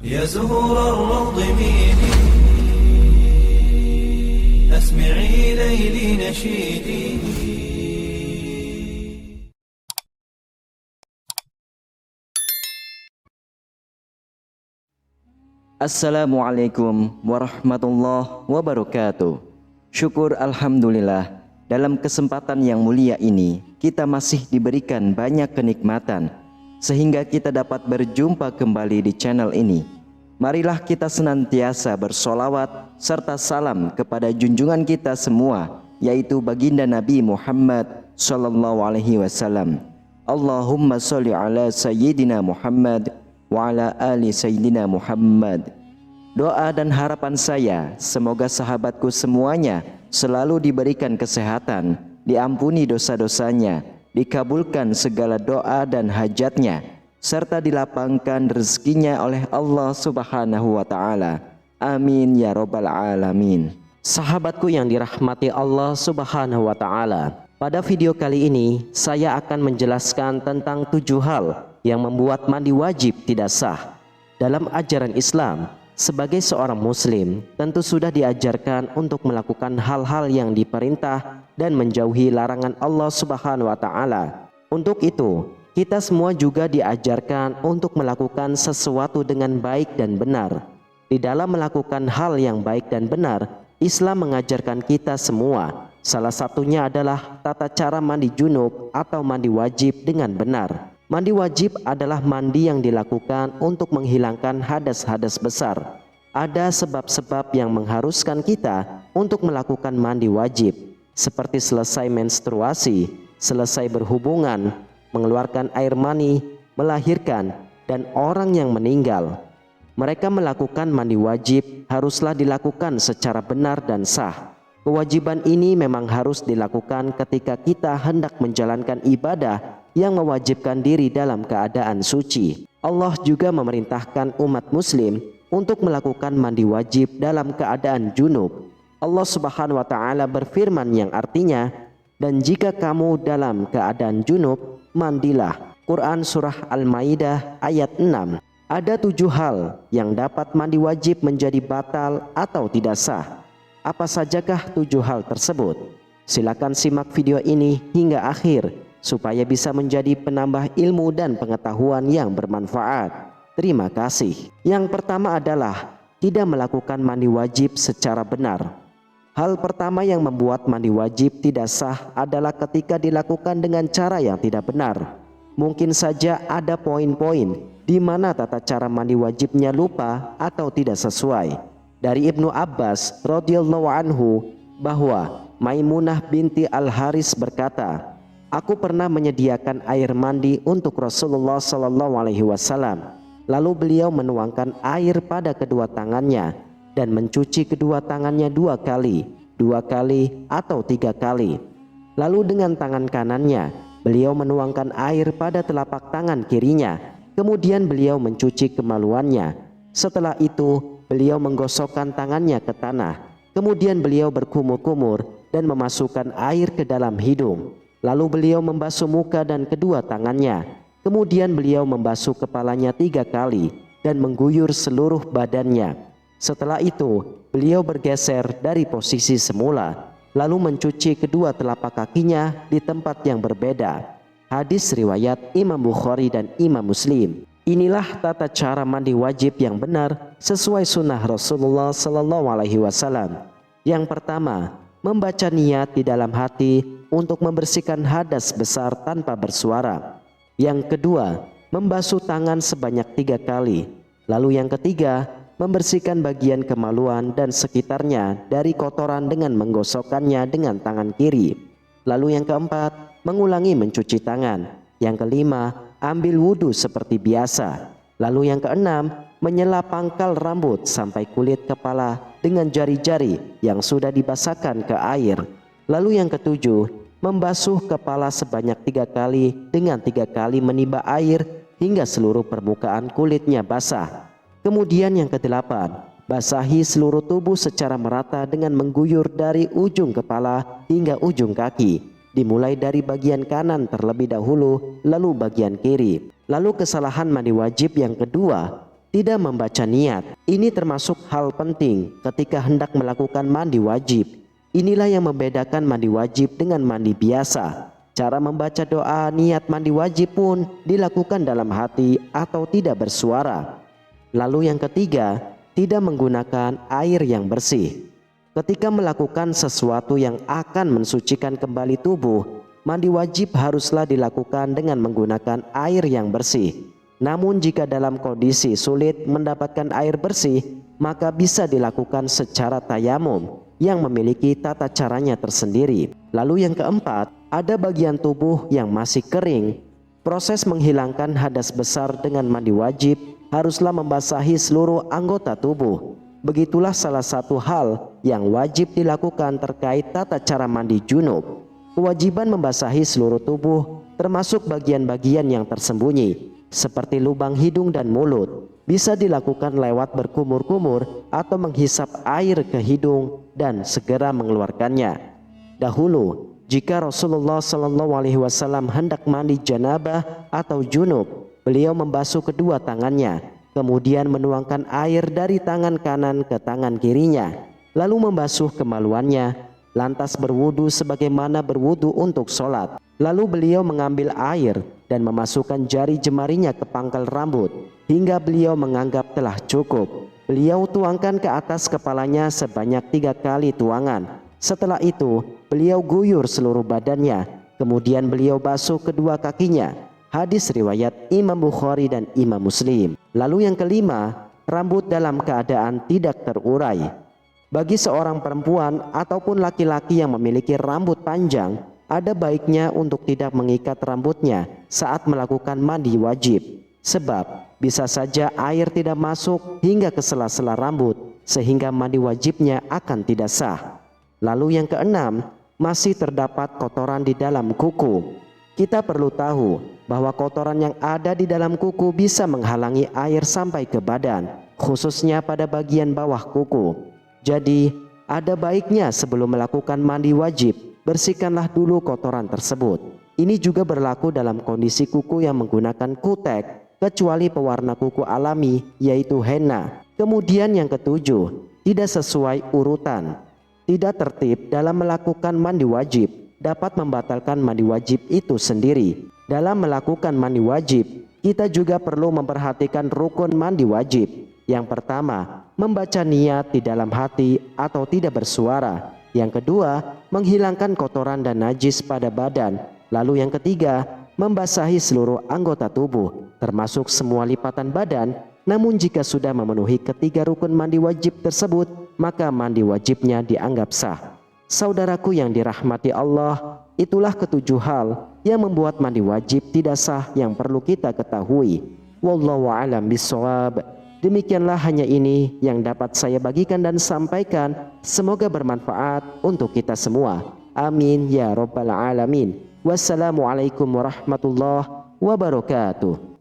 يا زهور الروض ميدي أسمعي ليلي نشيدي. Assalamualaikum warahmatullahi wabarakatuh. Syukur alhamdulillah, dalam kesempatan yang mulia ini kita masih diberikan banyak kenikmatan sehingga kita dapat berjumpa kembali di channel ini. Marilah kita senantiasa bersolawat serta salam kepada junjungan kita semua, yaitu baginda Nabi Muhammad sallallahu alaihi wasallam. Allahumma sholli ala sayyidina Muhammad wa ala ali sayyidina Muhammad. Doa dan harapan saya, semoga sahabatku semuanya selalu diberikan kesehatan, diampuni dosa-dosanya, dikabulkan segala doa dan hajatnya, serta dilapangkan rezekinya oleh Allah Subhanahu wa Ta'ala. Amin ya Rabbal Alamin. Sahabatku yang dirahmati Allah Subhanahu wa Ta'ala, pada video kali ini saya akan menjelaskan tentang 7 hal yang membuat mandi wajib tidak sah. Dalam ajaran Islam, sebagai seorang muslim tentu sudah diajarkan untuk melakukan hal-hal yang diperintah dan menjauhi larangan Allah Subhanahu wa Ta'ala. Untuk itu, kita semua juga diajarkan untuk melakukan sesuatu dengan baik dan benar. Di dalam melakukan hal yang baik dan benar, Islam mengajarkan kita semua, salah satunya adalah tata cara mandi junub atau mandi wajib dengan benar. Mandi wajib adalah mandi yang dilakukan untuk menghilangkan hadas-hadas besar. Ada sebab-sebab yang mengharuskan kita untuk melakukan mandi wajib, seperti selesai menstruasi, selesai berhubungan, mengeluarkan air mani, melahirkan, dan orang yang meninggal. Mereka melakukan mandi wajib haruslah dilakukan secara benar dan sah. Kewajiban ini memang harus dilakukan ketika kita hendak menjalankan ibadah yang mewajibkan diri dalam keadaan suci. Allah juga memerintahkan umat muslim untuk melakukan mandi wajib dalam keadaan junub. Allah Subhanahu wa Ta'ala berfirman yang artinya, dan jika kamu dalam keadaan junub, mandilah. Quran Surah Al-Maidah ayat 6. Ada 7 hal yang dapat mandi wajib menjadi batal atau tidak sah. Apa sajakah 7 hal tersebut? Silakan simak video ini hingga akhir supaya bisa menjadi penambah ilmu dan pengetahuan yang bermanfaat. Terima kasih. Yang pertama adalah tidak melakukan mandi wajib secara benar. Hal pertama yang membuat mandi wajib tidak sah adalah ketika dilakukan dengan cara yang tidak benar. Mungkin saja ada poin-poin di mana tata cara mandi wajibnya lupa atau tidak sesuai. Dari Ibnu Abbas radhiyallahu anhu bahwa Maimunah binti Al-Haris berkata, aku pernah menyediakan air mandi untuk Rasulullah sallallahu alaihi wasallam. Lalu beliau menuangkan air pada kedua tangannya dan mencuci kedua tangannya 2 kali atau 3 kali. Lalu dengan tangan kanannya beliau menuangkan air pada telapak tangan kirinya. Kemudian beliau mencuci kemaluannya. Setelah itu beliau menggosokkan tangannya ke tanah. Kemudian beliau berkumur-kumur dan memasukkan air ke dalam hidung. Lalu beliau membasuh muka dan kedua tangannya. Kemudian beliau membasuh kepalanya 3 kali dan mengguyur seluruh badannya. Setelah itu beliau bergeser dari posisi semula, lalu mencuci kedua telapak kakinya di tempat yang berbeda. Hadis riwayat Imam Bukhari dan Imam Muslim. Inilah tata cara mandi wajib yang benar sesuai sunnah Rasulullah sallallahu alaihi wasallam. Yang pertama, membaca niat di dalam hati untuk membersihkan hadas besar tanpa bersuara. Yang kedua, membasuh tangan sebanyak 3 kali. Lalu yang ketiga, membersihkan bagian kemaluan dan sekitarnya dari kotoran dengan menggosokkannya dengan tangan kiri. Lalu yang keempat, mengulangi mencuci tangan. Yang kelima, ambil wudhu seperti biasa. Lalu yang keenam, menyela pangkal rambut sampai kulit kepala dengan jari-jari yang sudah dibasahkan ke air. Lalu yang ketujuh, membasuh kepala sebanyak 3 kali dengan 3 kali menimba air hingga seluruh permukaan kulitnya basah. Kemudian yang kedelapan, basahi seluruh tubuh secara merata dengan mengguyur dari ujung kepala hingga ujung kaki, dimulai dari bagian kanan terlebih dahulu lalu bagian kiri. Lalu kesalahan mandi wajib yang kedua, tidak membaca niat. Ini termasuk hal penting ketika hendak melakukan mandi wajib. Inilah yang membedakan mandi wajib dengan mandi biasa. Cara membaca doa niat mandi wajib pun dilakukan dalam hati atau tidak bersuara. Lalu yang ketiga, tidak menggunakan air yang bersih. Ketika melakukan sesuatu yang akan mensucikan kembali tubuh, mandi wajib haruslah dilakukan dengan menggunakan air yang bersih. Namun jika dalam kondisi sulit mendapatkan air bersih, maka bisa dilakukan secara tayamum yang memiliki tata caranya tersendiri. Lalu yang keempat, ada bagian tubuh yang masih kering. Proses menghilangkan hadas besar dengan mandi wajib haruslah membasahi seluruh anggota tubuh. Begitulah salah satu hal yang wajib dilakukan terkait tata cara mandi junub. Kewajiban membasahi seluruh tubuh termasuk bagian-bagian yang tersembunyi seperti lubang hidung dan mulut. Bisa dilakukan lewat berkumur-kumur atau menghisap air ke hidung dan segera mengeluarkannya. Dahulu, jika Rasulullah SAW hendak mandi janabah atau junub, beliau membasuh kedua tangannya, kemudian menuangkan air dari tangan kanan ke tangan kirinya, lalu membasuh kemaluannya, lantas berwudu sebagaimana berwudu untuk sholat. Lalu beliau mengambil air dan memasukkan jari jemarinya ke pangkal rambut hingga beliau menganggap telah cukup. Beliau tuangkan ke atas kepalanya sebanyak 3 kali tuangan. Setelah itu beliau guyur seluruh badannya, kemudian beliau basuh kedua kakinya. Hadis riwayat Imam Bukhari dan Imam Muslim. Lalu yang kelima, rambut dalam keadaan tidak terurai. Bagi seorang perempuan ataupun laki-laki yang memiliki rambut panjang, ada baiknya untuk tidak mengikat rambutnya saat melakukan mandi wajib. Sebab bisa saja air tidak masuk hingga ke sela-sela rambut sehingga mandi wajibnya akan tidak sah. Lalu yang keenam, masih terdapat kotoran di dalam kuku. Kita perlu tahu bahwa kotoran yang ada di dalam kuku bisa menghalangi air sampai ke badan, khususnya pada bagian bawah kuku. Jadi ada baiknya sebelum melakukan mandi wajib, bersihkanlah dulu kotoran tersebut. Ini juga berlaku dalam kondisi kuku yang menggunakan kutek, kecuali pewarna kuku alami yaitu henna. Kemudian yang ketujuh, tidak sesuai urutan. Tidak tertib dalam melakukan mandi wajib dapat membatalkan mandi wajib itu sendiri. Dalam melakukan mandi wajib, kita juga perlu memperhatikan rukun mandi wajib. Yang pertama, membaca niat di dalam hati atau tidak bersuara. Yang kedua, menghilangkan kotoran dan najis pada badan. Lalu yang ketiga, membasahi seluruh anggota tubuh, termasuk semua lipatan badan. Namun jika sudah memenuhi ketiga rukun mandi wajib tersebut, maka mandi wajibnya dianggap sah. Saudaraku yang dirahmati Allah, itulah ketujuh hal yang membuat mandi wajib tidak sah yang perlu kita ketahui. Wallahu a'lam bishawab. Demikianlah hanya ini yang dapat saya bagikan dan sampaikan. Semoga bermanfaat untuk kita semua. Amin ya rabbal alamin. Wassalamualaikum warahmatullahi wabarakatuh.